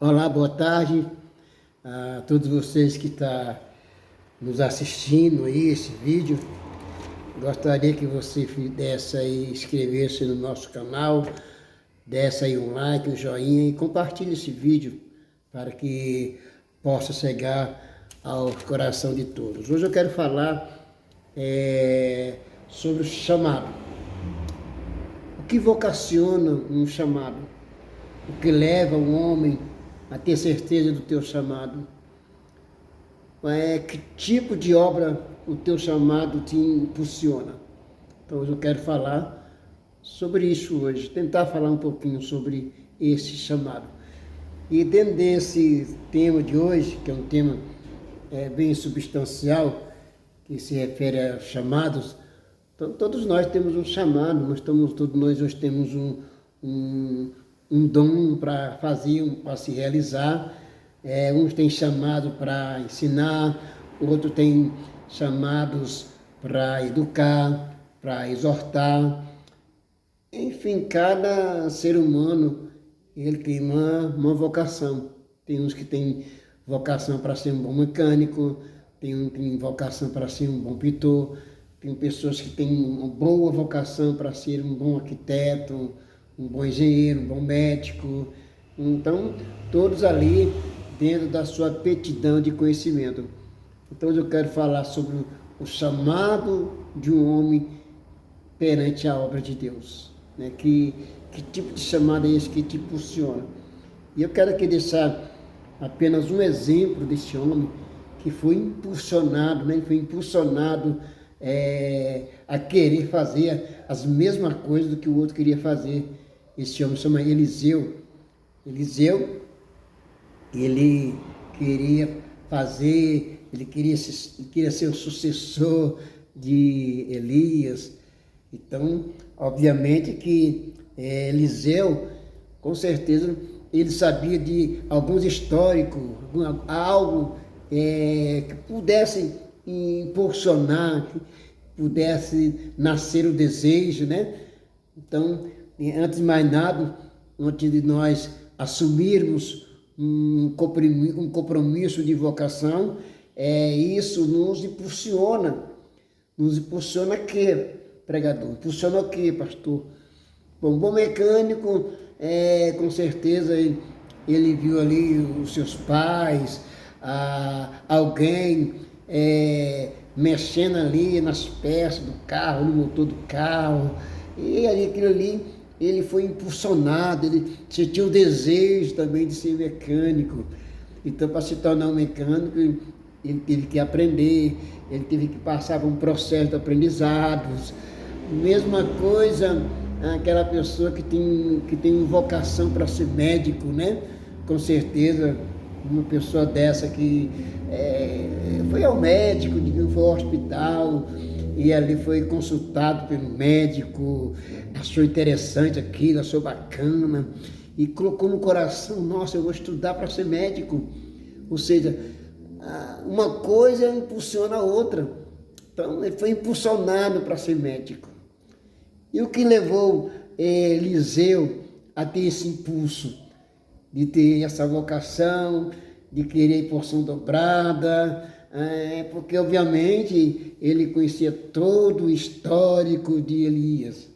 Olá, boa tarde a todos vocês que estão nos assistindo aí, esse vídeo. Gostaria que você desse aí, inscrevesse no nosso canal, desse aí um like, um joinha e compartilhe esse vídeo para que possa chegar ao coração de todos. Hoje eu quero falar sobre o chamado. O que vocaciona um chamado? O que leva o homem a ter certeza do teu chamado? Que tipo de obra o teu chamado te impulsiona? Então hoje eu quero falar sobre isso hoje, tentar falar um pouquinho sobre esse chamado. E dentro desse tema de hoje, que é um tema bem substancial, que se refere a chamados, então, todos nós temos um chamado, todos nós hoje temos um dom para fazer, para se realizar. Uns têm chamado para ensinar, outros têm chamados para educar, para exortar. Enfim, cada ser humano ele tem uma vocação. Tem uns que têm vocação para ser um bom mecânico, tem um que tem vocação para ser um bom pintor, tem pessoas que têm uma boa vocação para ser um bom arquiteto, um bom engenheiro, um bom médico. Então, todos ali dentro da sua aptidão de conhecimento. Então, eu quero falar sobre o chamado de um homem perante a obra de Deus. Né? Que tipo de chamado é esse que te impulsiona? E eu quero aqui deixar apenas um exemplo desse homem que foi impulsionado, né? Ele foi impulsionado a querer fazer as mesmas coisas do que o outro queria fazer. Esse homem se chama Eliseu. Eliseu, ele queria fazer, ele queria ser o sucessor de Elias. Então, obviamente que Eliseu, com certeza, ele sabia de alguns históricos, algo que pudesse impulsionar, que pudesse nascer o desejo, né? Então, antes de mais nada, antes de nós assumirmos um compromisso de vocação, isso nos impulsiona. Nos impulsiona o quê, pregador? Impulsiona o quê, pastor? Bom mecânico, com certeza ele viu ali os seus pais, alguém mexendo ali nas peças do carro, no motor do carro, e aquilo ali ele foi impulsionado, ele sentiu o desejo também de ser mecânico. Então, para se tornar um mecânico, ele teve que aprender, ele teve que passar por um processo de aprendizados. Mesma coisa aquela pessoa que tem vocação para ser médico, né? Com certeza, uma pessoa dessa que foi ao médico, foi ao hospital, e ali foi consultado pelo médico, achou interessante aquilo, achou bacana, e colocou no coração: nossa, eu vou estudar para ser médico. Ou seja, uma coisa impulsiona a outra. Então, ele foi impulsionado para ser médico. E o que levou Eliseu a ter esse impulso, de ter essa vocação, de querer porção dobrada? Porque, obviamente, ele conhecia todo o histórico de Elias.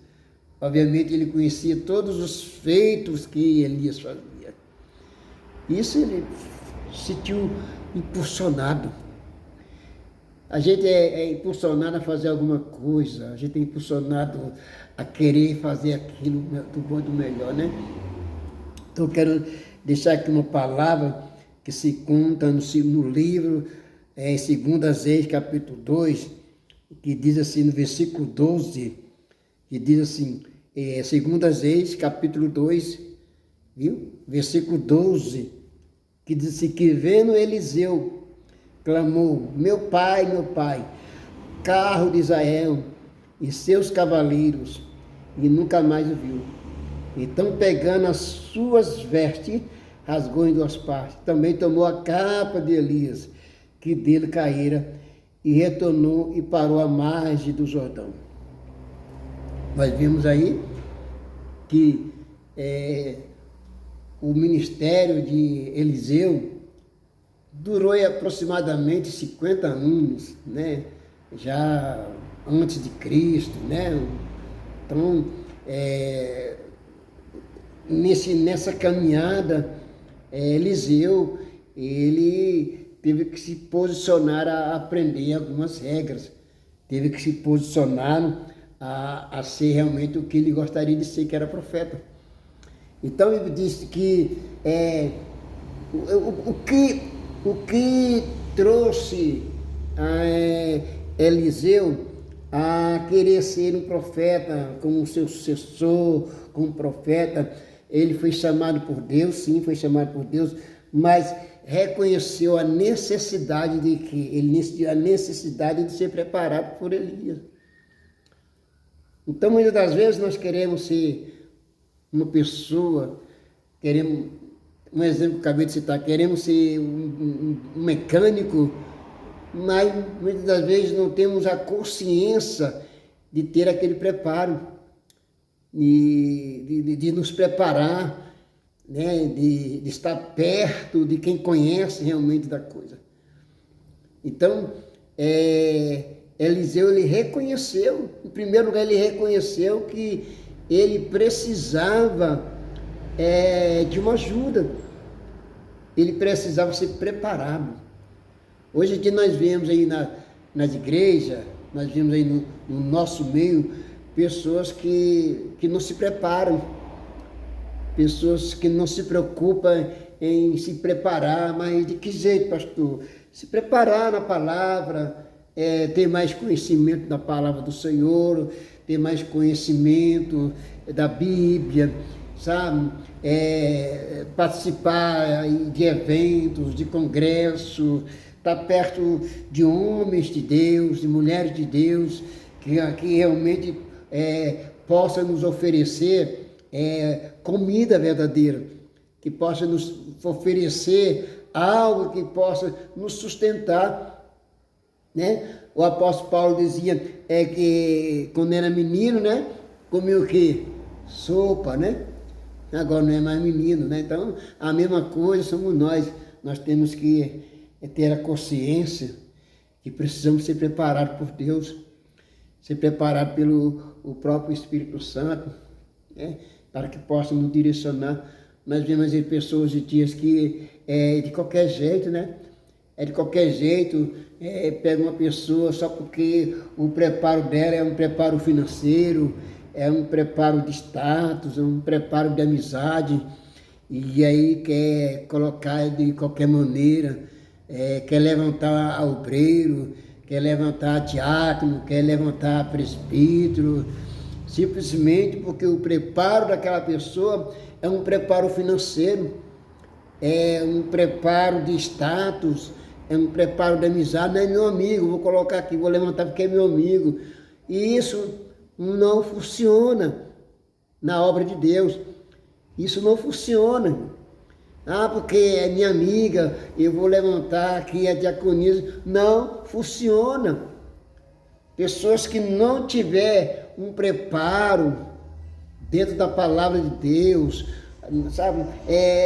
Obviamente, ele conhecia todos os feitos que Elias fazia. Isso ele se sentiu impulsionado. A gente é impulsionado a fazer alguma coisa, a gente é impulsionado a querer fazer aquilo do bom e do melhor, né? Então, eu quero deixar aqui uma palavra que se conta no livro, em 2 Reis, capítulo 2, que diz assim, no versículo 12, que diz assim, 2 Reis, capítulo 2, viu? Versículo 12, que diz assim, que vendo Eliseu, clamou: meu pai, carro de Israel e seus cavaleiros, e nunca mais o viu. Então, pegando as suas vestes, rasgou em duas partes. Também tomou a capa de Elias, que dele caíra, e retornou e parou à margem do Jordão. Nós vimos aí que o ministério de Eliseu durou aproximadamente 50 anos, né? Já antes de Cristo, né? Então, nessa caminhada, Eliseu, ele teve que se posicionar a aprender algumas regras, teve que se posicionar a ser realmente o que ele gostaria de ser, que era profeta. Então ele disse que o que trouxe Eliseu a querer ser um profeta, como seu sucessor, como profeta, ele foi chamado por Deus, sim, foi chamado por Deus, mas reconheceu a necessidade de ser preparado por Elias. Então, muitas das vezes nós queremos ser uma pessoa, queremos, um exemplo que eu acabei de citar, queremos ser um mecânico, mas muitas das vezes não temos a consciência de ter aquele preparo, de nos preparar, né? de estar perto de quem conhece realmente da coisa. Então, Eliseu, ele reconheceu, em primeiro lugar, ele reconheceu que ele precisava de uma ajuda, ele precisava ser preparado. Hoje em dia nós vemos aí nas igrejas, nós vemos aí no nosso meio, pessoas que não se preparam, pessoas que não se preocupam em se preparar, mas de que jeito, pastor? Se preparar na palavra, ter mais conhecimento da palavra do Senhor, ter mais conhecimento da Bíblia, sabe? Participar de eventos, de congressos, estar perto de homens de Deus, de mulheres de Deus, que realmente possa nos oferecer comida verdadeira, que possa nos oferecer algo que possa nos sustentar, né? O apóstolo Paulo dizia que quando era menino, né, comia o quê? Sopa, né? Agora não é mais menino, né? Então, a mesma coisa somos nós temos que ter a consciência que precisamos ser preparados por Deus, ser preparados pelo o próprio Espírito Santo, né? Para que possa nos direcionar. Nós vemos aí pessoas de dias que de qualquer jeito, né? De qualquer jeito, pega uma pessoa só porque o preparo dela é um preparo financeiro, é um preparo de status, é um preparo de amizade, e aí quer colocar de qualquer maneira, quer levantar obreiro, quer levantar diácono, quer levantar presbítero, simplesmente porque o preparo daquela pessoa é um preparo financeiro, é um preparo de status, é um preparo de amizade, não é meu amigo, vou colocar aqui, vou levantar porque é meu amigo. E isso não funciona na obra de Deus. Isso não funciona. Porque é minha amiga, eu vou levantar aqui a diaconisa. Não funciona. Pessoas que não tiver um preparo dentro da palavra de Deus, sabe?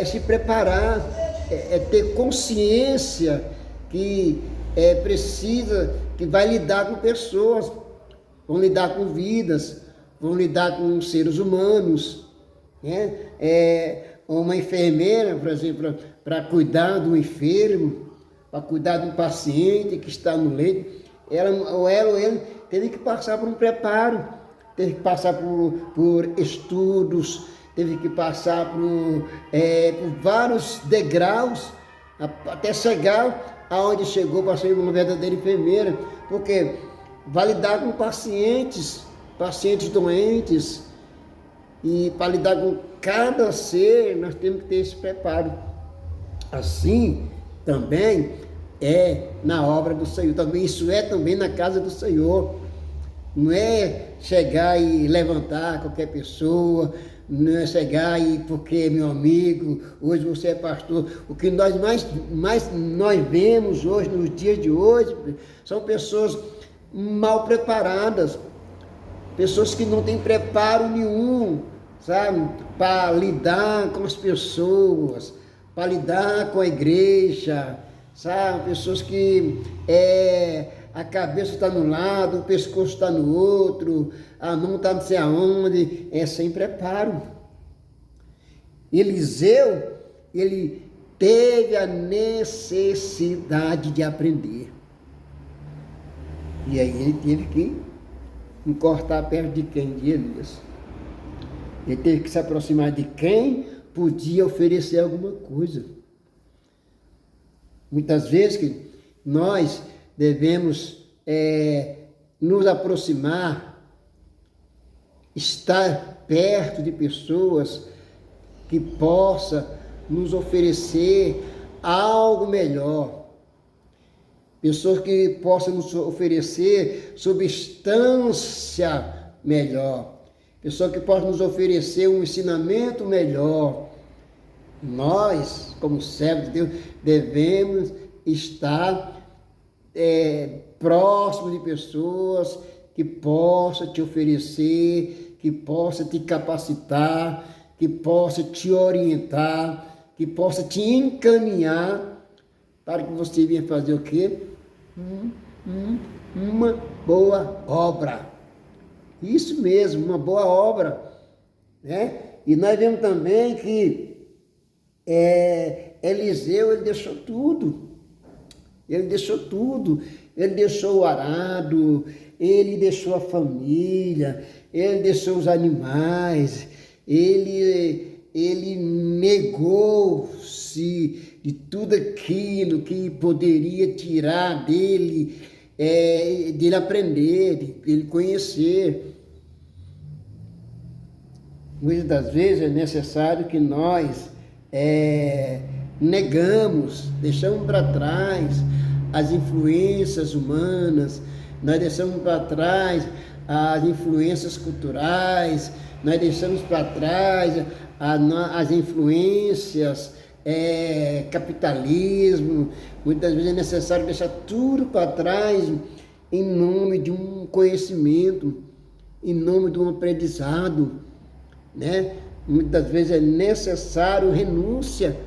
Se preparar, ter consciência que precisa, que vai lidar com pessoas, vão lidar com vidas, vão lidar com seres humanos, né? Uma enfermeira, por exemplo, para cuidar de um enfermo, para cuidar de um paciente que está no leito, ela ou ele teve que passar por um preparo, teve que passar por estudos, teve que passar por vários degraus, até chegar aonde chegou para ser uma verdadeira enfermeira, porque vai lidar com pacientes doentes, e para lidar com cada ser, nós temos que ter esse preparo. Assim, também é na obra do Senhor, também isso é também na casa do Senhor. Não é chegar e levantar qualquer pessoa, não é chegar e porque é meu amigo, hoje você é pastor. O que nós mais nós vemos hoje, nos dias de hoje, são pessoas mal preparadas, pessoas que não têm preparo nenhum, sabe? Para lidar com as pessoas, para lidar com a igreja, sabe? Pessoas que a cabeça está num lado, o pescoço está no outro, a mão está não sei aonde, é sem preparo. Eliseu, ele teve a necessidade de aprender. E aí ele teve que encortar perto de quem? De Elias. Ele teve que se aproximar de quem podia oferecer alguma coisa. Muitas vezes que nós devemos nos aproximar, estar perto de pessoas que possam nos oferecer algo melhor. Pessoas que possam nos oferecer substância melhor. Pessoas que possam nos oferecer um ensinamento melhor. Nós, como servos de Deus, devemos estar próximo de pessoas que possam te oferecer, que possam te capacitar, que possam te orientar, que possam te encaminhar para que você venha fazer o quê? Uma boa obra. Isso mesmo, uma boa obra, né? E nós vemos também que Eliseu, ele deixou tudo. Ele deixou tudo. Ele deixou o arado, ele deixou a família, ele deixou os animais, ele negou-se de tudo aquilo que poderia tirar dele, dele aprender, dele conhecer. Muitas das vezes é necessário que nós negamos, deixamos para trás as influências humanas, nós deixamos para trás as influências culturais, nós deixamos para trás as influências capitalismo. Muitas vezes é necessário deixar tudo para trás em nome de um conhecimento, em nome de um aprendizado, né? Muitas vezes é necessário renúncia.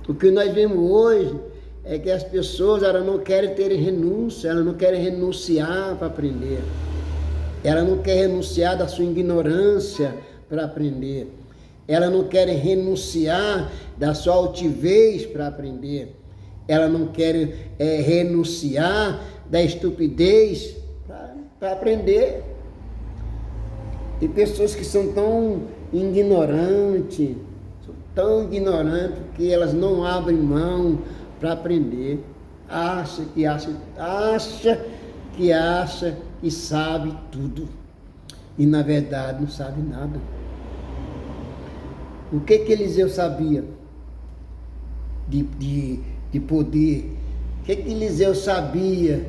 O que nós vemos hoje é que as pessoas, elas não querem ter renúncia, elas não querem renunciar para aprender. Ela não quer renunciar da sua ignorância para aprender. Ela não quer renunciar da sua altivez para aprender. Ela não quer renunciar da estupidez para aprender. Tem pessoas que são tão ignorantes que elas não abrem mão para aprender. Acha que sabe tudo. E na verdade não sabe nada. O que Eliseu sabia de poder? O que Eliseu sabia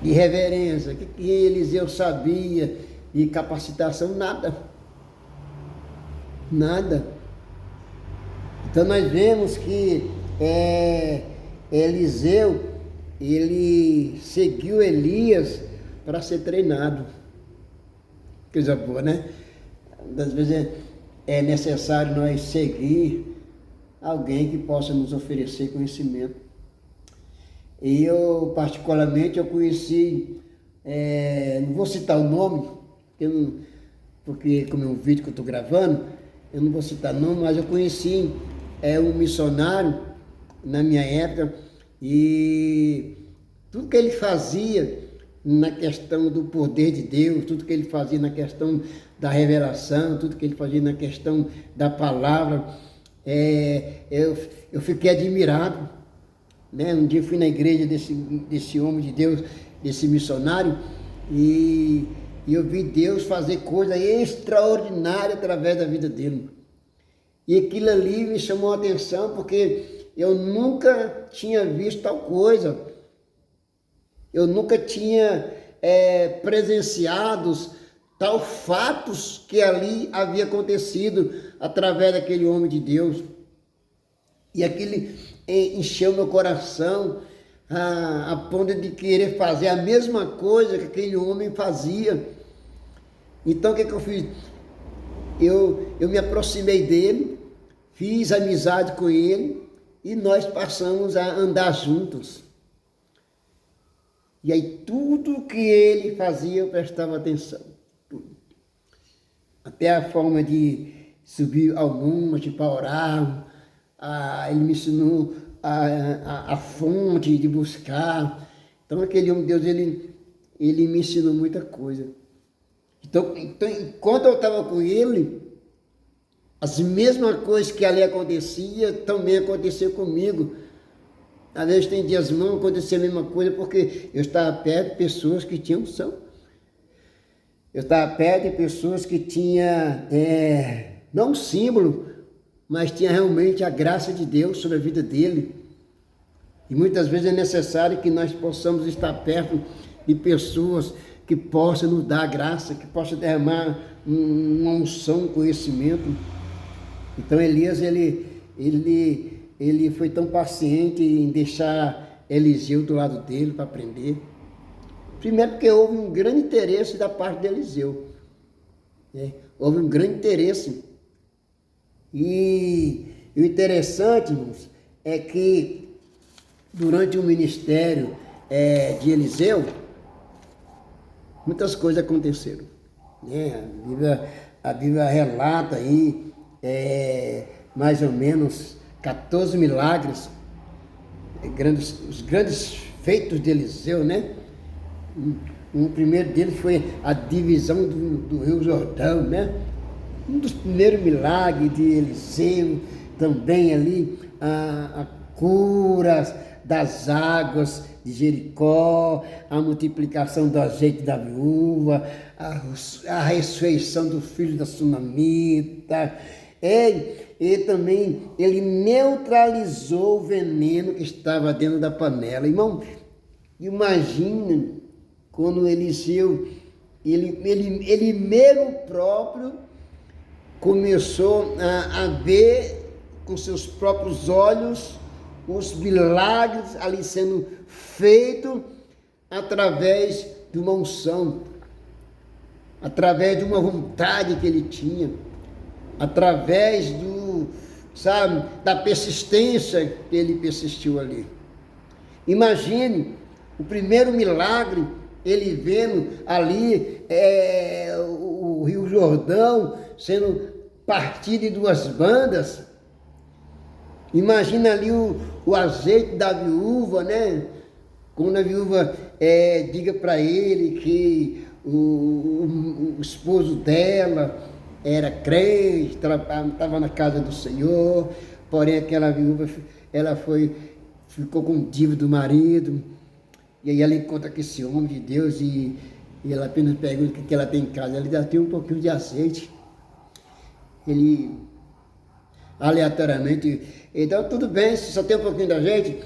de reverência? O que Eliseu sabia de capacitação? Nada. Nada. Então nós vemos que Eliseu, ele seguiu Elias para ser treinado. Coisa boa, né? Às vezes é necessário nós seguir alguém que possa nos oferecer conhecimento. E eu, particularmente, eu conheci, não vou citar o nome, porque como é um vídeo que eu estou gravando, eu não vou citar nome, mas eu conheci um missionário na minha época, e tudo que ele fazia na questão do poder de Deus, tudo que ele fazia na questão da revelação, tudo que ele fazia na questão da palavra, eu fiquei admirado, né? Um dia eu fui na igreja desse homem de Deus, desse missionário, e eu vi Deus fazer coisa extraordinária através da vida dele. E aquilo ali me chamou a atenção, porque eu nunca tinha visto tal coisa. Eu nunca tinha presenciado tal fatos que ali havia acontecido através daquele homem de Deus. E aquilo encheu meu coração a ponto de querer fazer a mesma coisa que aquele homem fazia. Então o que eu fiz? Eu me aproximei dele, fiz amizade com ele e nós passamos a andar juntos. E aí tudo que ele fazia eu prestava atenção. Tudo. Até a forma de subir ao monte para orar. Ele me ensinou a fonte de buscar. Então aquele homem de Deus, ele me ensinou muita coisa. Então enquanto eu estava com ele, as mesmas coisas que ali acontecia, também aconteceu comigo. Às vezes tem dias não acontecia a mesma coisa, porque eu estava perto de pessoas que tinham unção. Eu estava perto de pessoas que tinham, não um símbolo, mas tinha realmente a graça de Deus sobre a vida dele. E muitas vezes é necessário que nós possamos estar perto de pessoas que possam nos dar graça, que possam derramar uma unção, um conhecimento. Então Elias, ele foi tão paciente em deixar Eliseu do lado dele para aprender. Primeiro porque houve um grande interesse da parte de Eliseu. Houve um grande interesse. E o interessante, irmãos, é que durante o ministério de Eliseu, muitas coisas aconteceram. A Bíblia relata aí mais ou menos 14 milagres, os grandes feitos de Eliseu, né? Um primeiro deles foi a divisão do Rio Jordão, né? Um dos primeiros milagres de Eliseu, também ali a cura das águas de Jericó, a multiplicação do azeite da viúva, a ressurreição do filho da sunamita. E também ele neutralizou o veneno que estava dentro da panela. Irmão, imagina quando Eliseu, ele mesmo próprio começou a ver com seus próprios olhos os milagres ali sendo feitos através de uma unção, através de uma vontade que ele tinha, através da persistência que ele persistiu ali. Imagine o primeiro milagre, ele vendo ali o Rio Jordão sendo partido em duas bandas. Imagina ali o azeite da viúva, né? Quando a viúva diga para ele que o esposo dela era crente, estava na casa do Senhor, porém aquela viúva, ficou com dívida do marido, e aí ela encontra com esse homem de Deus e ela apenas pergunta o que ela tem em casa. Ela já tem um pouquinho de azeite. Ele, aleatoriamente, então tudo bem, se só tem um pouquinho de azeite,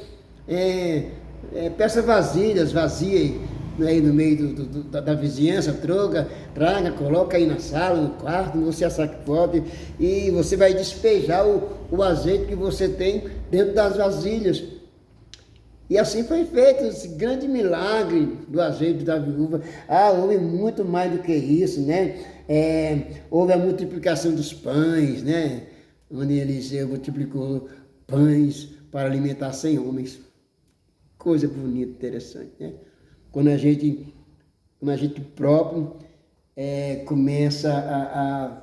peça vasilhas, vazie aí no meio da vizinhança, traga, coloca aí na sala, no quarto, você assacode e você vai despejar o azeite que você tem dentro das vasilhas. E assim foi feito esse grande milagre do azeite da viúva. Houve muito mais do que isso, né? Houve a multiplicação dos pães, né? Onde Eliseu multiplicou pães para alimentar 100 homens. Coisa bonita, interessante, né? Quando a gente próprio começa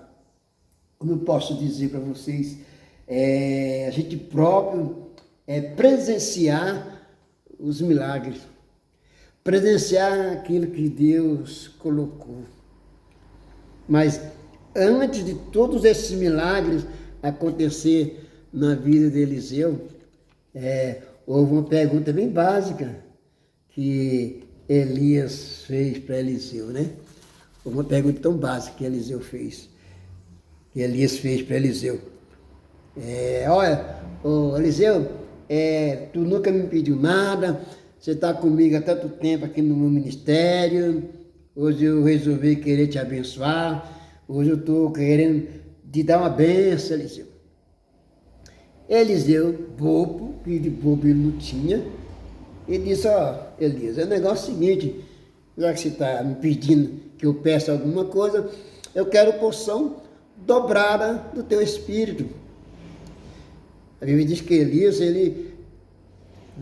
como eu posso dizer para vocês, a gente próprio presenciar os milagres, presenciar aquilo que Deus colocou. Mas antes de todos esses milagres acontecer na vida de Eliseu, houve uma pergunta bem básica que Elias fez para Eliseu, né? Houve uma pergunta tão básica que Elias fez para Eliseu. Olha, Eliseu, tu nunca me pediu nada, você está comigo há tanto tempo aqui no meu ministério, hoje eu resolvi querer te abençoar, hoje eu estou querendo te dar uma bênção, Eliseu. Eliseu, bobo, que de bobo ele não tinha, ele disse, Elias, o negócio é o seguinte, já que você está me pedindo que eu peço alguma coisa, eu quero porção dobrada do teu Espírito. A Bíblia diz que Elias, ele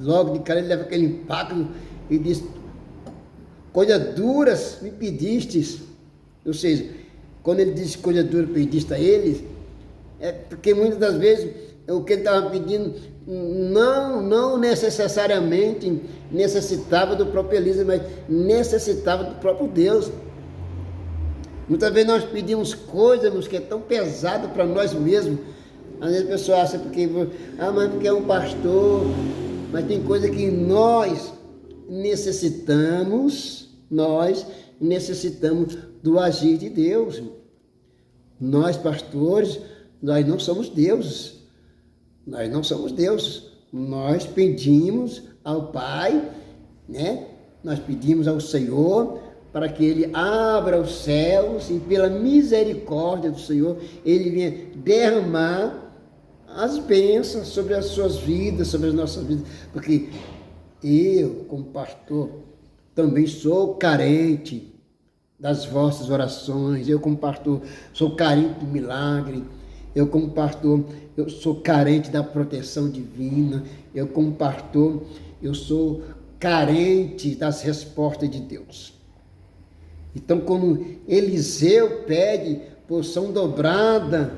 logo de cara ele leva aquele impacto e diz: coisas duras me pedistes. Ou seja, quando ele diz coisa dura pediste a ele, é porque muitas das vezes o que ele estava pedindo não necessariamente necessitava do próprio Elias, mas necessitava do próprio Deus. Muitas vezes nós pedimos coisas que é tão pesado para nós mesmos. Às vezes a pessoa acha mas porque é um pastor, mas tem coisa que nós necessitamos do agir de Deus. Nós, pastores, nós não somos deuses. Nós pedimos ao Pai, né? Nós pedimos ao Senhor para que Ele abra os céus e pela misericórdia do Senhor, Ele venha derramar as bênçãos sobre as suas vidas, sobre as nossas vidas, porque eu, como pastor, também sou carente das vossas orações. Eu, como pastor, sou carente do milagre. Eu, como pastor, eu sou carente da proteção divina. Eu, como pastor, eu sou carente das respostas de Deus. Então, quando Eliseu pede porção dobrada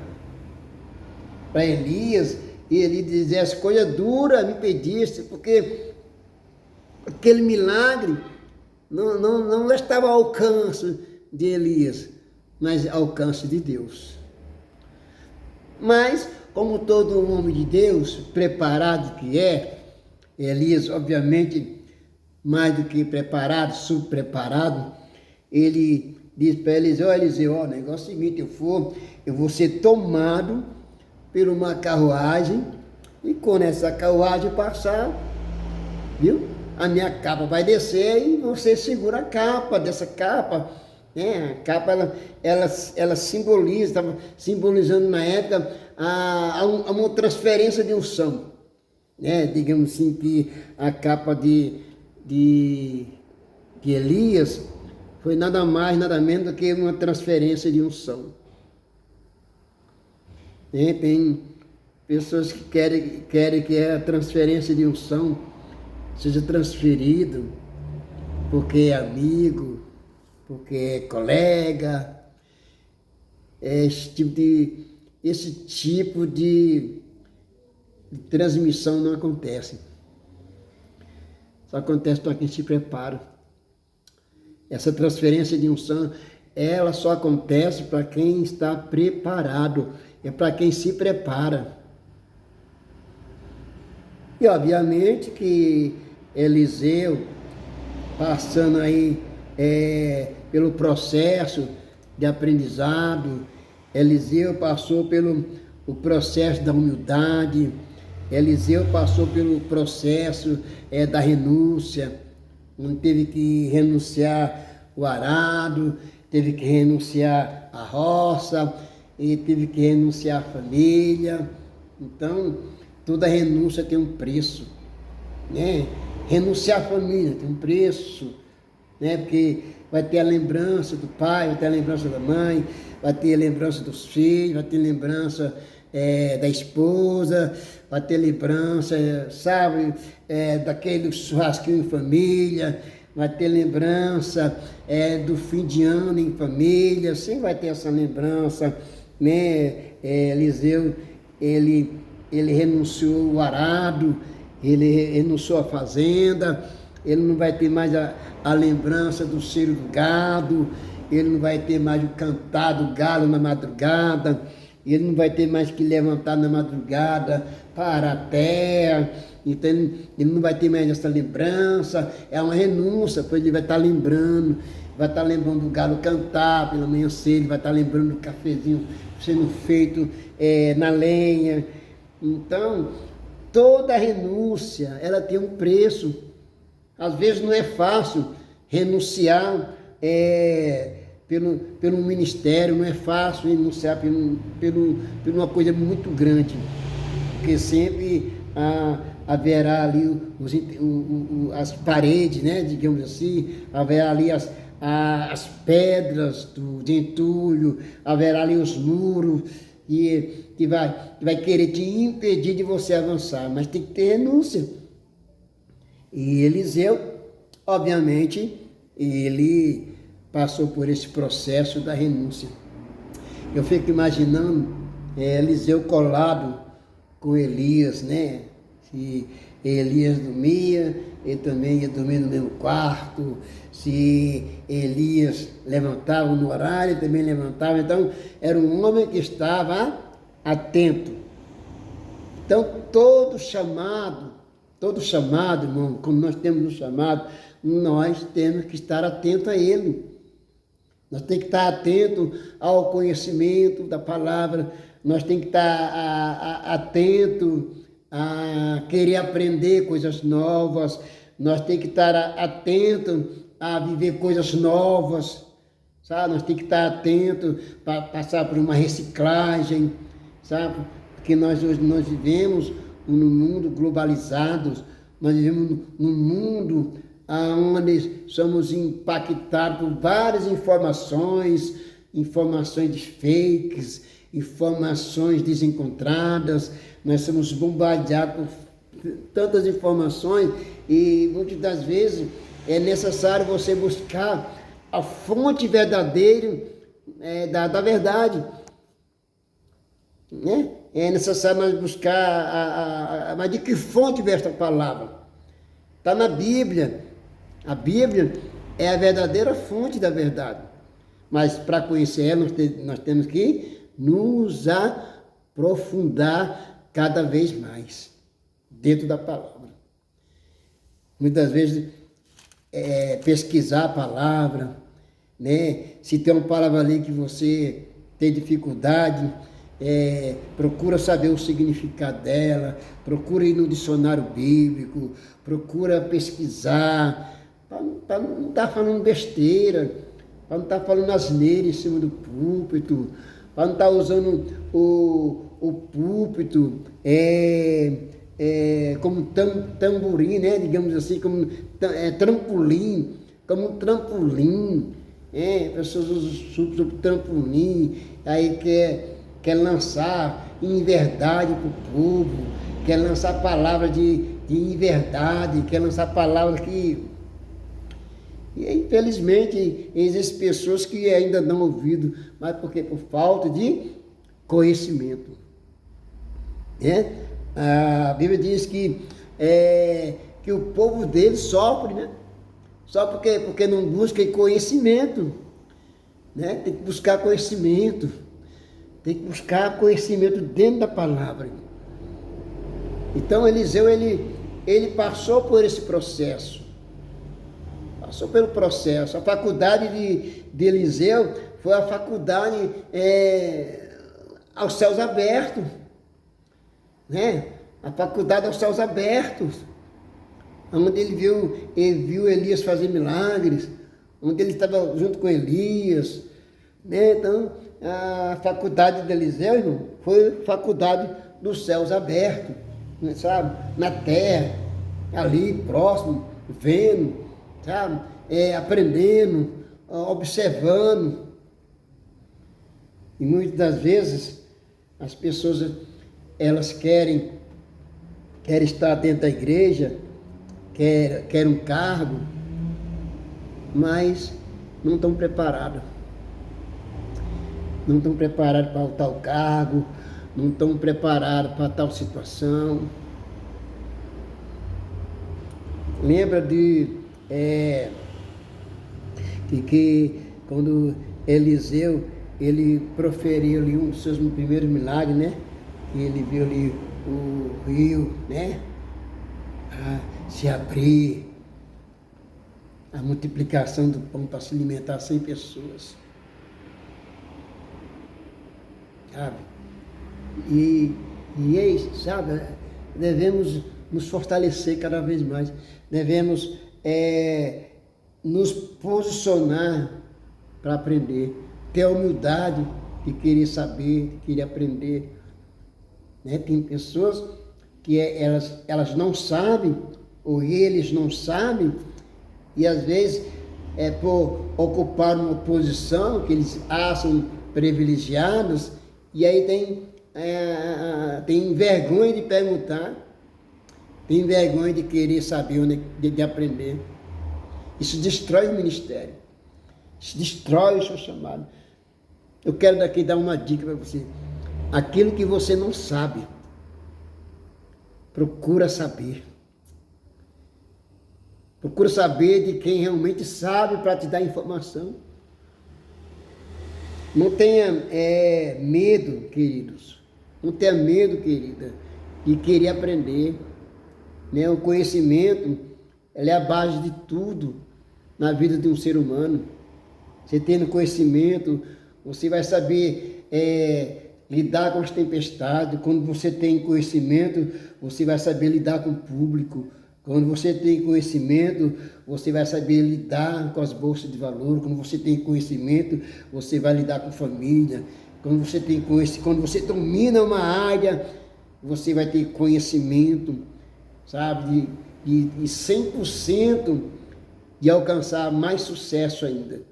para Elias, e ele diz: as coisas duras me pediste, porque aquele milagre não estava ao alcance de Elias, mas ao alcance de Deus. Mas, como todo homem de Deus, preparado que é, Elias, obviamente, mais do que preparado, subpreparado, ele diz para Eliseu: Eliseu, o negócio é o seguinte, eu vou ser tomado por uma carruagem, e quando essa carruagem passar, viu? A minha capa vai descer e você segura a capa dessa capa, né? A capa, ela simboliza, estava simbolizando na época uma transferência de unção, né? Digamos assim, que a capa de Elias foi nada mais, nada menos do que uma transferência de unção. Tem pessoas que querem que a transferência de unção seja transferido porque é amigo, porque é colega. Esse tipo de transmissão não acontece. Só acontece para quem se prepara. Essa transferência de unção, ela só acontece para quem está preparado, é para quem se prepara. E obviamente que Eliseu, passando aí pelo processo de aprendizado, Eliseu passou pelo processo da humildade, Eliseu passou pelo processo da renúncia, onde teve que renunciar o arado, teve que renunciar a roça, e teve que renunciar a família. Então, toda renúncia tem um preço, né? Renunciar à família tem um preço, né? Porque vai ter a lembrança do pai, vai ter a lembrança da mãe, vai ter a lembrança dos filhos, vai ter lembrança da esposa, vai ter lembrança, sabe, daquele churrasquinho em família, vai ter lembrança do fim de ano em família, sempre vai ter essa lembrança, né? Eliseu, ele renunciou o arado, ele renunciou a fazenda, ele não vai ter mais a lembrança do cheiro do gado, ele não vai ter mais o cantar do galo na madrugada, ele não vai ter mais que levantar na madrugada para a terra, então ele não vai ter mais essa lembrança, é uma renúncia, pois ele vai estar lembrando do galo cantar pela manhã cedo, vai estar lembrando do cafezinho sendo feito na lenha. Então, toda renúncia, ela tem um preço. Às vezes não é fácil renunciar pelo ministério, não é fácil renunciar por uma coisa muito grande, porque sempre haverá ali as paredes, né, digamos assim, haverá ali as pedras de entulho, haverá ali os muros que vai querer te impedir de você avançar, mas tem que ter renúncia. E Eliseu, obviamente, ele passou por esse processo da renúncia. Eu fico imaginando Eliseu colado com Elias, né? Se Elias dormia, ele também ia dormir no mesmo quarto. Se Elias levantava no horário, ele também levantava. Então, era um homem que estava atento. Então, todo chamado, irmão, como nós temos um chamado, nós temos que estar atento a ele. Nós temos que estar atento ao conhecimento da palavra, nós temos que estar atento a querer aprender coisas novas, nós temos que estar atento a viver coisas novas, sabe? Nós temos que estar atento para passar por uma reciclagem, sabe? Porque hoje nós vivemos num mundo globalizado, nós vivemos num mundo onde somos impactados por várias informações de fakes, informações desencontradas, nós somos bombardeados por tantas informações e muitas das vezes é necessário você buscar a fonte verdadeira da verdade, né? É necessário nós buscar mas de que fonte vem esta palavra? Está na Bíblia. A Bíblia é a verdadeira fonte da verdade. Mas para conhecer ela, nós temos que nos aprofundar cada vez mais dentro da palavra. Muitas vezes, pesquisar a palavra, né? Se tem uma palavra ali que você tem dificuldade, procura saber o significado dela, procura ir no dicionário bíblico, procura pesquisar, para não estar falando besteira, para não estar falando asneira em cima do púlpito, para não estar usando o púlpito como tamborim, né? Digamos assim, como trampolim, como um trampolim, pessoas usam o trampolim, aí quer lançar inverdade para o povo, quer lançar palavras de inverdade, quer lançar palavras que... E infelizmente existem pessoas que ainda dão ouvido, mas porque por falta de conhecimento. A Bíblia diz que o povo dele sofre, né? Só porque não busca conhecimento, né? Tem que buscar conhecimento. Tem que buscar conhecimento dentro da palavra. Então Eliseu, ele passou por esse processo. Passou pelo processo. A faculdade de Eliseu foi a faculdade aos céus abertos. Né? A faculdade aos céus abertos. Onde ele viu Elias fazer milagres. Onde ele estava junto com Elias. Né? Então, a faculdade de Eliseu, irmão, foi faculdade dos céus abertos, sabe? Na terra, ali, próximo, vendo, sabe? Aprendendo, observando. E muitas das vezes, as pessoas, elas querem estar dentro da igreja, querem um cargo, mas não estão preparadas. Não estão preparados para tal cargo, não estão preparados para tal situação. Lembra que quando Eliseu, ele proferiu ali um dos seus primeiros milagres, né? Que ele viu ali o rio, né? Se abrir, a multiplicação do pão para se alimentar 100 pessoas. Sabe? E sabe, devemos nos fortalecer cada vez mais, devemos nos posicionar para aprender, ter a humildade de querer saber, de querer aprender. Né? Tem pessoas que elas não sabem, ou eles não sabem, e às vezes por ocupar uma posição que eles acham privilegiados, e aí tem vergonha de perguntar, tem vergonha de querer saber, de aprender. Isso destrói o ministério, isso destrói o seu chamado. Eu quero daqui dar uma dica para você. Aquilo que você não sabe, procura saber. Procura saber de quem realmente sabe para te dar informação. Não tenha medo, queridos. Não tenha medo, querida, de querer aprender. Né? O conhecimento, ele é a base de tudo na vida de um ser humano. Você tendo conhecimento, você vai saber lidar com as tempestades. Quando você tem conhecimento, você vai saber lidar com o público. Quando você tem conhecimento, você vai saber lidar com as bolsas de valor. Quando você tem conhecimento, você vai lidar com família. Quando você domina uma área, você vai ter conhecimento, sabe, de 100% de alcançar mais sucesso ainda,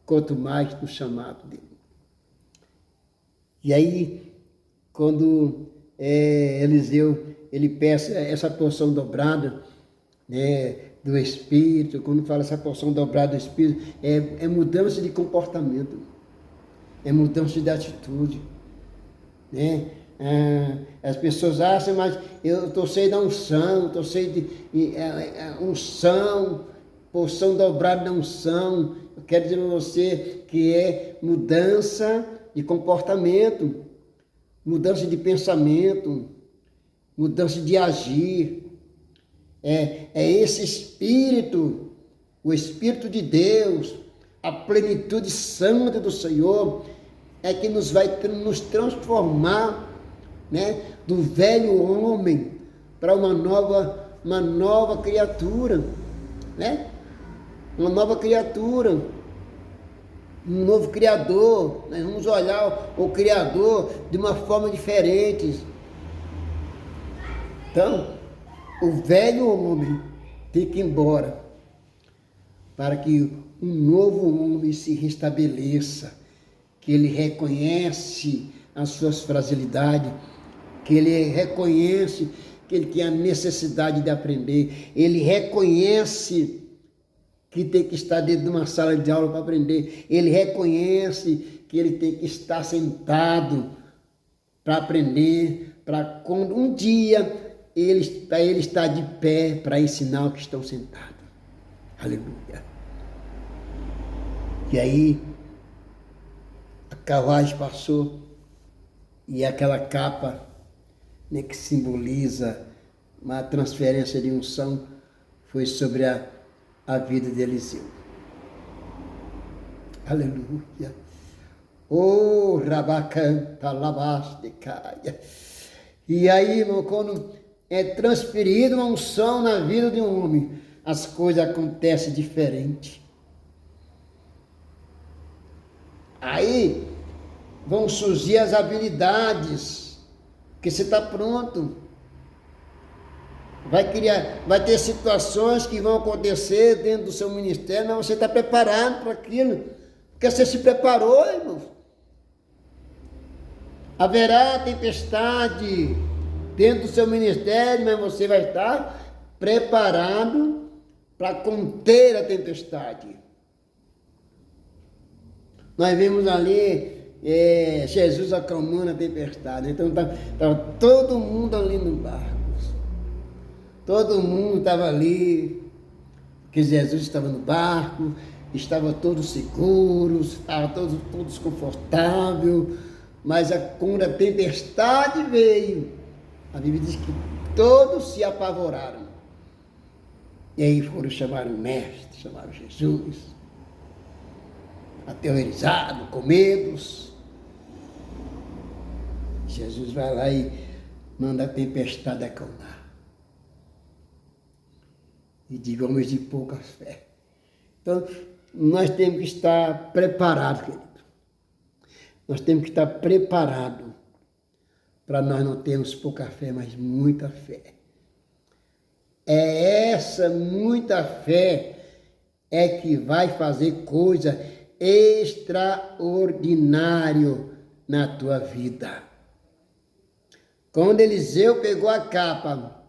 quanto mais no chamado dele. E aí, quando Eliseu, ele peça essa porção dobrada, né, do Espírito, quando fala essa porção dobrada do Espírito, é mudança de comportamento, é mudança de atitude, né? As pessoas acham, mas eu estou cheio da unção, estou cheio de unção, porção dobrada da unção. Eu quero dizer para você que é mudança de comportamento, mudança de pensamento, mudança de agir. É esse Espírito, o Espírito de Deus, a plenitude santa do Senhor, que nos vai nos transformar, né, do velho homem para uma nova criatura, né? Uma nova criatura, um novo Criador. Nós vamos olhar o Criador de uma forma diferente. Então, o velho homem tem que ir embora para que um novo homem se restabeleça, que ele reconhece as suas fragilidades, que ele reconhece que ele tem a necessidade de aprender, ele reconhece que tem que estar dentro de uma sala de aula para aprender, ele reconhece que ele tem que estar sentado para aprender, para quando um dia para ele estar de pé para ensinar o que estão sentados. Aleluia. E aí, a carruagem passou e aquela capa, né, que simboliza uma transferência de unção, foi sobre a vida de Eliseu. Aleluia. Oh, rabacanta, lavaste, caia. E aí, irmão, quando é transferida uma unção na vida de um homem, as coisas acontecem diferente. Aí vão surgir as habilidades, porque você está pronto. Vai ter situações que vão acontecer dentro do seu ministério, mas você está preparado para aquilo, porque você se preparou, irmão. Haverá tempestade dentro do seu ministério, mas você vai estar preparado para conter a tempestade. Nós vimos ali Jesus acalmando a tempestade. Então estava todo mundo ali no barco. Todo mundo estava ali, porque Jesus estava no barco, estava todos seguros, estava todos confortáveis, mas quando a tempestade veio, a Bíblia diz que todos se apavoraram. E aí foram chamar o mestre, chamaram Jesus, aterrorizado, com medos. Jesus vai lá e manda a tempestade acalmar. E diga, homens de pouca fé. Então, nós temos que estar preparados, querido. Nós temos que estar preparados para nós não termos pouca fé, mas muita fé. É essa muita fé é que vai fazer coisa extraordinária na tua vida. Quando Eliseu pegou a capa,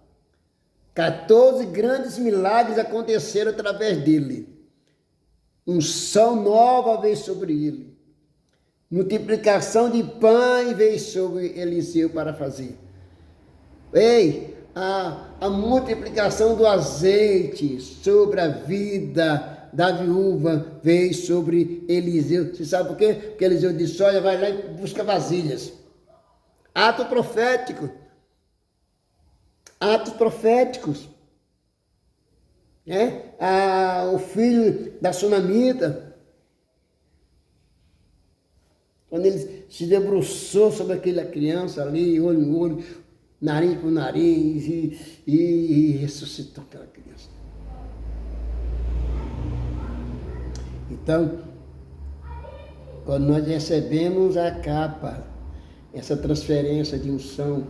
14 grandes milagres aconteceram através dele. Unção nova veio sobre ele. Multiplicação de pães veio sobre Eliseu para fazer. A multiplicação do azeite sobre a vida da viúva veio sobre Eliseu. Você sabe por quê? Porque Eliseu disse, olha, vai lá e busca vasilhas. Ato profético. Atos proféticos. O filho da sunamita, quando ele se debruçou sobre aquela criança ali, olho no olho, nariz por nariz, e ressuscitou aquela criança. Então, quando nós recebemos a capa, essa transferência de unção,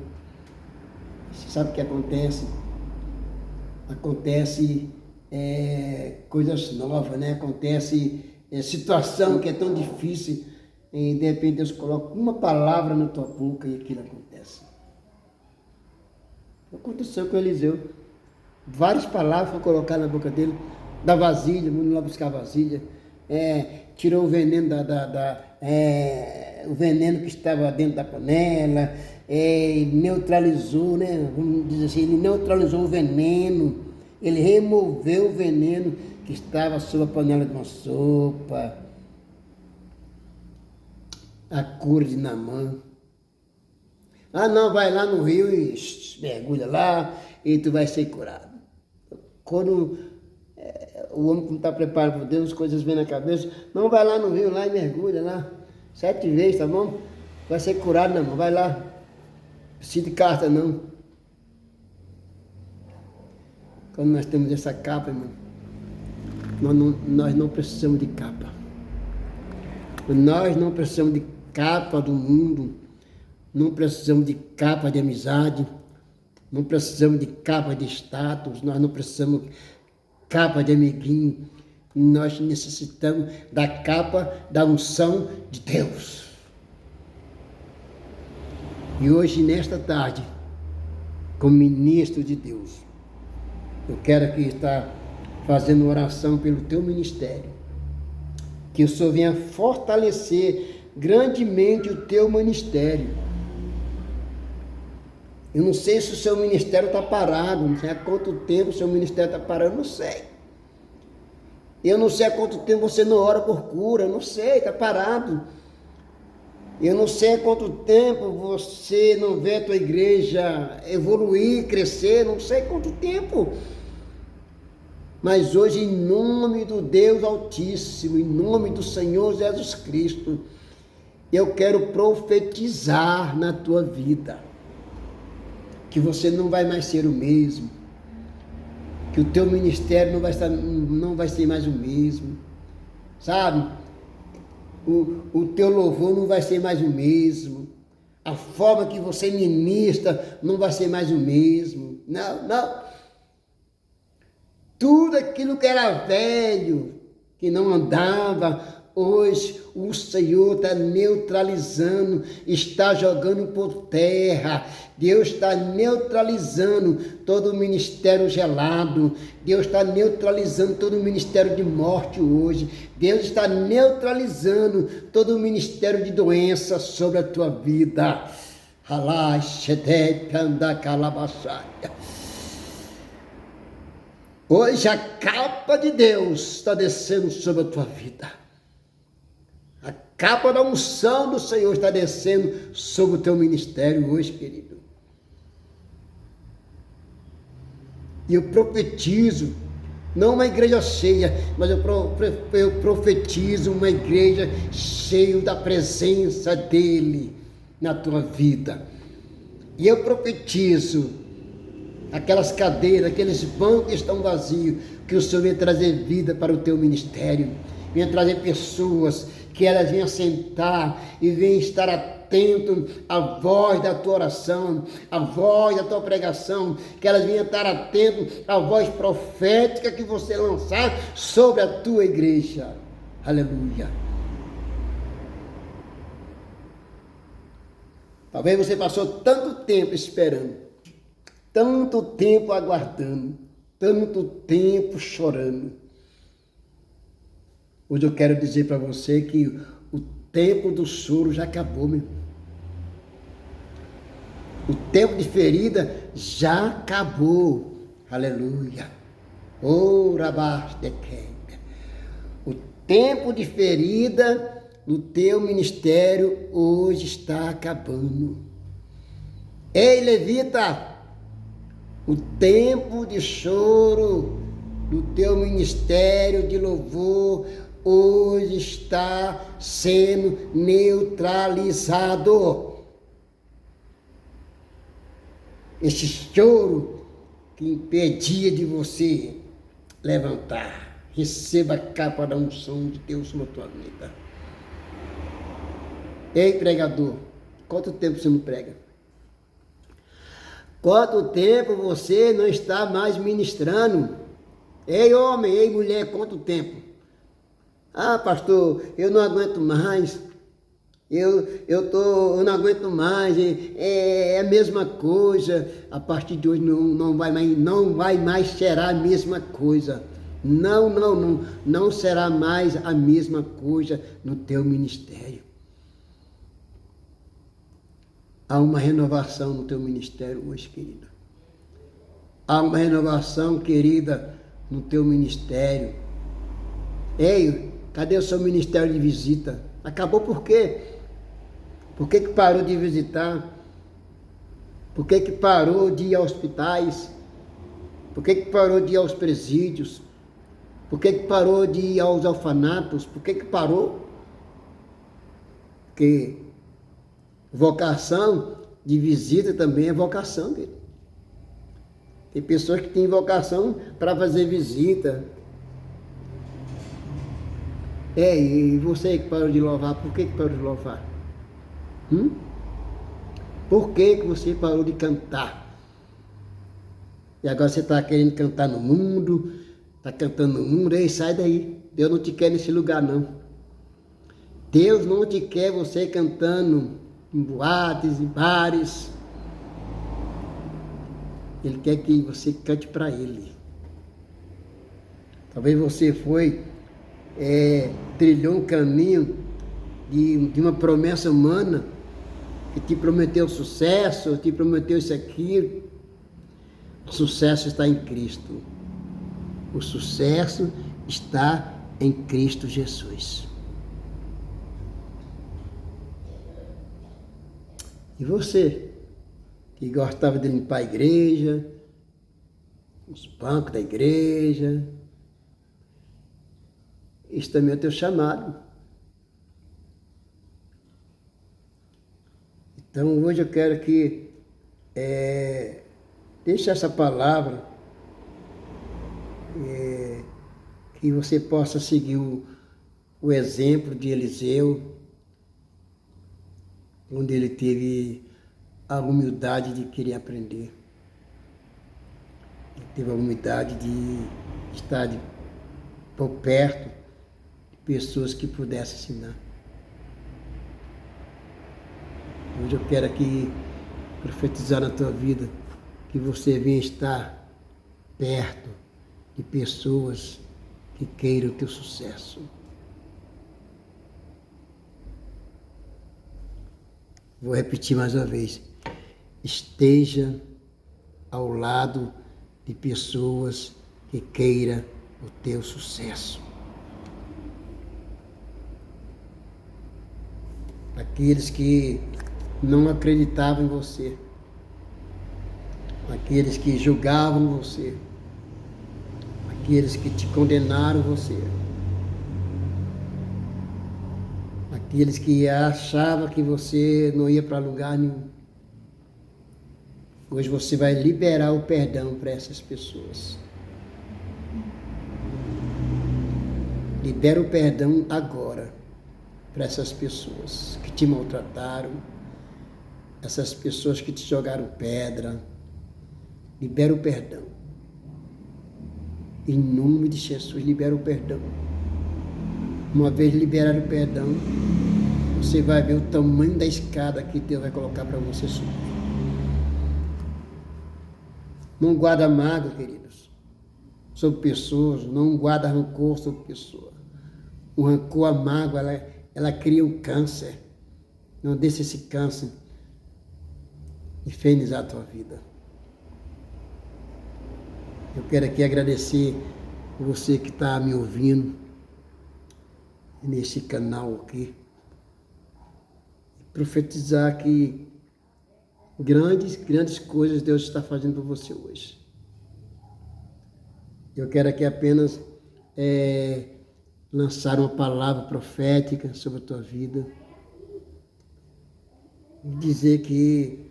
você sabe o que acontece? Acontece coisas novas, né? Acontece situação que é tão difícil, e de repente Deus coloca uma palavra na tua boca e aquilo acontece. Aconteceu com Eliseu. Várias palavras foram colocadas na boca dele, da vasilha, vamos lá buscar a vasilha, tirou o veneno o veneno que estava dentro da panela, neutralizou, né? Vamos dizer assim, ele neutralizou o veneno, ele removeu o veneno que estava sobre a panela de uma sopa, a cura de Naamã. Não, vai lá no rio e mergulha lá e tu vai ser curado. Quando o homem que não está preparado por Deus, as coisas vêm na cabeça, não, vai lá no rio lá e mergulha lá, 7 vezes, tá bom? Vai ser curado, não, vai lá. Não precisa de carta, não. Quando nós temos essa capa, irmão, nós não precisamos de capa. Nós não precisamos de capa do mundo, não precisamos de capa de amizade, não precisamos de capa de status, nós não precisamos de capa de amiguinho, nós necessitamos da capa da unção de Deus. E hoje, nesta tarde, como ministro de Deus, eu quero aqui estar fazendo oração pelo teu ministério, que o Senhor venha fortalecer grandemente o teu ministério. Eu não sei se o seu ministério está parado, não sei há quanto tempo o seu ministério está parado, eu não sei. Eu não sei há quanto tempo você não ora por cura, eu não sei, está parado. Eu não sei há quanto tempo você não vê a tua igreja evoluir, crescer, não sei quanto tempo. Mas hoje, em nome do Deus Altíssimo, em nome do Senhor Jesus Cristo, eu quero profetizar na tua vida, que você não vai mais ser o mesmo, que o teu ministério não vai ser mais o mesmo, sabe? O teu louvor não vai ser mais o mesmo, a forma que você ministra não vai ser mais o mesmo, não. Tudo aquilo que era velho, que não andava, hoje o Senhor está neutralizando, está jogando por terra. Deus está neutralizando todo o ministério gelado. Deus está neutralizando todo o ministério de morte hoje. Deus está neutralizando todo o ministério de doença sobre a tua vida. Hoje a capa de Deus está descendo sobre a tua vida. A capa da unção do Senhor está descendo sobre o teu ministério hoje, querido. E eu profetizo, não uma igreja cheia, mas eu profetizo uma igreja cheia da presença dEle na tua vida. E eu profetizo aquelas cadeiras, aqueles bancos que estão vazios, que o Senhor venha trazer vida para o teu ministério, venha trazer pessoas que elas venham sentar e venham estar atento à voz da tua oração, à voz da tua pregação, que elas venham estar atentas à voz profética que você lançar sobre a tua igreja. Aleluia. Talvez você passou tanto tempo esperando, tanto tempo aguardando, tanto tempo chorando. Hoje eu quero dizer para você que o tempo do choro já acabou, meu. O tempo de ferida já acabou. Aleluia. O tempo de ferida no teu ministério hoje está acabando. Ei, levita, o tempo de choro no teu ministério de louvor hoje está sendo neutralizado. Esse choro que impedia de você levantar, receba a capa da unção de Deus na tua vida. Ei, pregador, quanto tempo você não prega? Quanto tempo você não está mais ministrando? Ei, homem, ei, mulher, quanto tempo? Ah, pastor, eu não aguento mais. Eu não aguento mais. É a mesma coisa. A partir de hoje não vai mais ser a mesma coisa. Não será mais a mesma coisa no teu ministério. Há uma renovação no teu ministério hoje, querida. Há uma renovação, querida, no teu ministério. Ei, cadê o seu ministério de visita? Acabou por quê? Por que parou de visitar? Por que parou de ir a hospitais? Por que parou de ir aos presídios? Por que parou de ir aos orfanatos? Por que parou? Porque vocação de visita também é vocação, querido. Tem pessoas que têm vocação para fazer visita. E você que parou de louvar, por que parou de louvar? Por que você parou de cantar? E agora você está querendo cantar no mundo, está cantando no mundo, ei, sai daí. Deus não te quer nesse lugar, não. Deus não te quer você cantando em boates, em bares. Ele quer que você cante para Ele. Talvez você trilhou um caminho de uma promessa humana que te prometeu sucesso, te prometeu isso aqui. O sucesso está em Cristo. O sucesso está em Cristo Jesus. E você, que gostava de limpar a igreja, os bancos da igreja, isso também é o teu chamado. Então hoje eu quero que deixe essa palavra, que você possa seguir o exemplo de Eliseu, onde ele teve a humildade de querer aprender. Ele teve a humildade de estar por perto de pessoas que pudessem ensinar. Hoje eu quero aqui profetizar na tua vida que você venha estar perto de pessoas que queiram o teu sucesso. Vou repetir mais uma vez. Esteja ao lado de pessoas que queiram o teu sucesso. Aqueles que não acreditavam em você. Aqueles que julgavam você. Aqueles que te condenaram você. Aqueles que achavam que você não ia para lugar nenhum. Hoje você vai liberar o perdão para essas pessoas. Libera o perdão agora para essas pessoas que te maltrataram, essas pessoas que te jogaram pedra. Libera o perdão. Em nome de Jesus, libera o perdão. Uma vez liberado o perdão, você vai ver o tamanho da escada que Deus vai colocar para você subir. Não guarda mágoa, queridos, sobre pessoas. Não guarda rancor sobre pessoas. O rancor, a mágoa, ela cria um câncer. Não deixe esse câncer infernizar a tua vida. Eu quero aqui agradecer você que está me ouvindo nesse canal aqui. Profetizar que grandes coisas Deus está fazendo por você hoje. Eu quero aqui apenas lançar uma palavra profética sobre a tua vida. E dizer que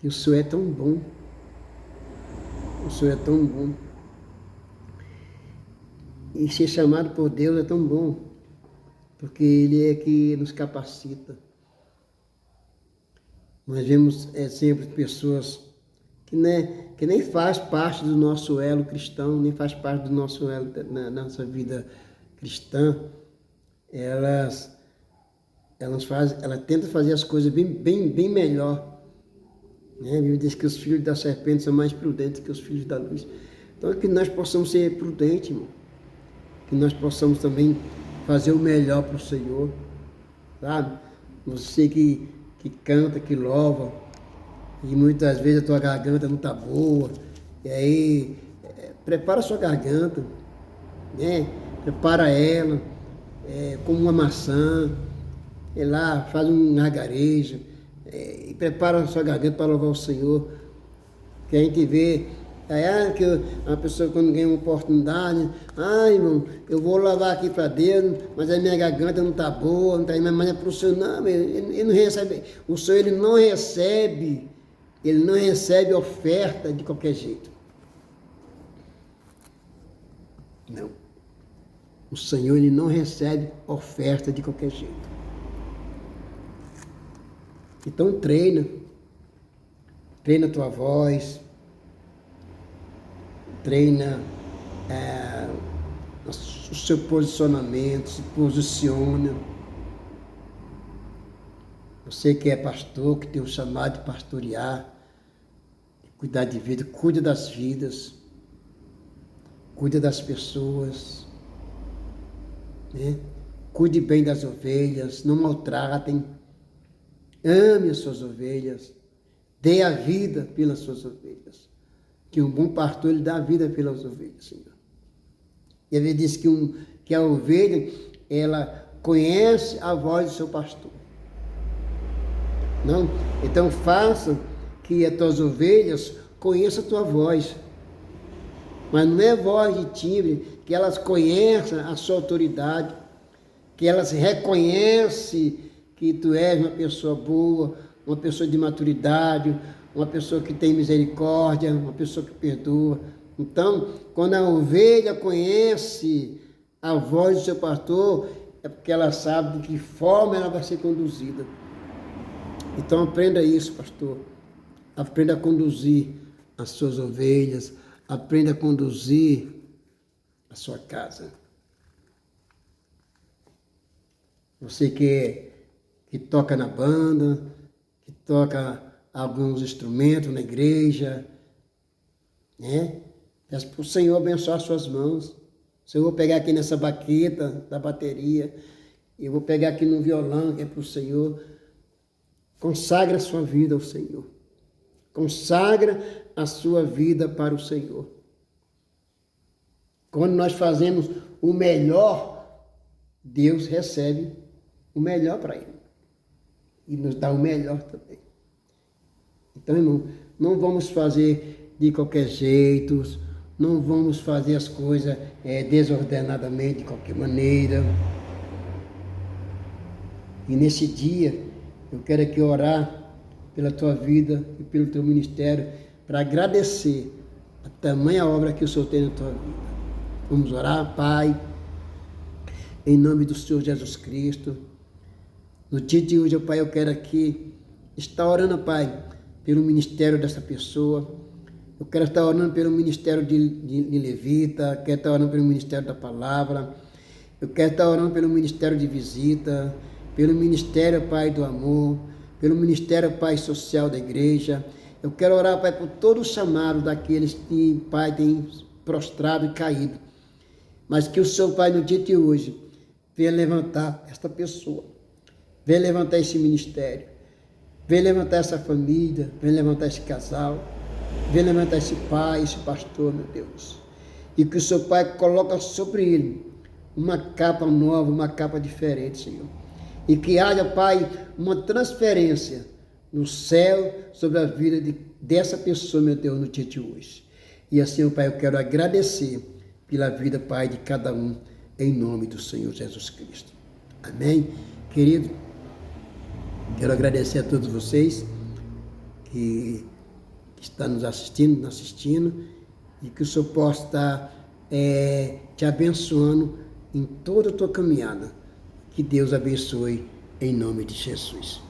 o Senhor é tão bom. O Senhor é tão bom. E ser chamado por Deus é tão bom, porque Ele é que nos capacita. Nós vemos sempre pessoas que nem faz parte do nosso elo cristão, nem faz parte do nosso elo na nossa vida cristã. Elas tentam fazer as coisas bem melhor. A Bíblia diz que os filhos da serpente são mais prudentes que os filhos da luz. Então, que nós possamos ser prudentes, irmão. Que nós possamos também fazer o melhor para o Senhor, sabe? Você que canta, que louva, e muitas vezes a tua garganta não está boa, e aí prepara a sua garganta, né? Prepara ela, como uma maçã, lá faz um gargarejo, e prepara a sua garganta para louvar o Senhor. Que a gente vê, que a pessoa quando ganha uma oportunidade, irmão, eu vou louvar aqui para Deus, mas a minha garganta não está boa, não está indo, mas é para o Senhor. Não, ele não recebe, o Senhor ele não recebe oferta de qualquer jeito. Não. O Senhor ele não recebe oferta de qualquer jeito. Então treina a tua voz, treina o seu posicionamento, se posiciona. Você que é pastor, que tem um chamado de pastorear, de cuidar de vida, cuida das vidas, cuida das pessoas, né? Cuide bem das ovelhas, não maltratem. Ame as suas ovelhas, dê a vida pelas suas ovelhas. Que um bom pastor, ele dá a vida pelas ovelhas, Senhor. E ele diz que a ovelha, ela conhece a voz do seu pastor. Não? Então faça que as tuas ovelhas conheçam a tua voz. Mas não é voz de timbre, que elas conheçam a sua autoridade, que elas reconhecem que tu és uma pessoa boa, uma pessoa de maturidade, uma pessoa que tem misericórdia, uma pessoa que perdoa. Então, quando a ovelha conhece a voz do seu pastor, é porque ela sabe de que forma ela vai ser conduzida. Então, aprenda isso, pastor. Aprenda a conduzir as suas ovelhas, aprenda a conduzir a sua casa. Você que toca na banda, que toca alguns instrumentos na igreja, né? Peço para o Senhor abençoar as suas mãos. Se eu vou pegar aqui nessa baqueta da bateria, eu vou pegar aqui no violão, que é para o Senhor. Consagra a sua vida ao Senhor. Consagra a sua vida para o Senhor. Quando nós fazemos o melhor, Deus recebe o melhor para Ele. E nos dá o melhor também. Então, irmão, não vamos fazer de qualquer jeito, não vamos fazer as coisas desordenadamente, de qualquer maneira. E nesse dia, eu quero aqui orar pela tua vida e pelo teu ministério, para agradecer a tamanha obra que o Senhor tem na tua vida. Vamos orar, Pai, em nome do Senhor Jesus Cristo. No dia de hoje, Pai, eu quero aqui estar orando, Pai, pelo ministério dessa pessoa. Eu quero estar orando pelo ministério de levita, quero estar orando pelo ministério da palavra, eu quero estar orando pelo ministério de visita, pelo ministério, Pai, do amor, pelo ministério, Pai, social da igreja. Eu quero orar, Pai, por todo o chamado daqueles que, Pai, têm prostrado e caído. Mas que o Senhor, Pai, no dia de hoje, venha levantar esta pessoa, venha levantar esse ministério, venha levantar essa família, venha levantar esse casal, venha levantar esse pai, esse pastor, meu Deus. E que o seu Pai coloque sobre ele uma capa nova, uma capa diferente, Senhor. E que haja, Pai, uma transferência no céu sobre a vida dessa pessoa, meu Deus, no dia de hoje. E assim, Pai, eu quero agradecer pela vida, Pai, de cada um, em nome do Senhor Jesus Cristo. Amém? Querido, quero agradecer a todos vocês que estão nos assistindo, e que o Senhor possa estar te abençoando em toda a tua caminhada. Que Deus abençoe em nome de Jesus.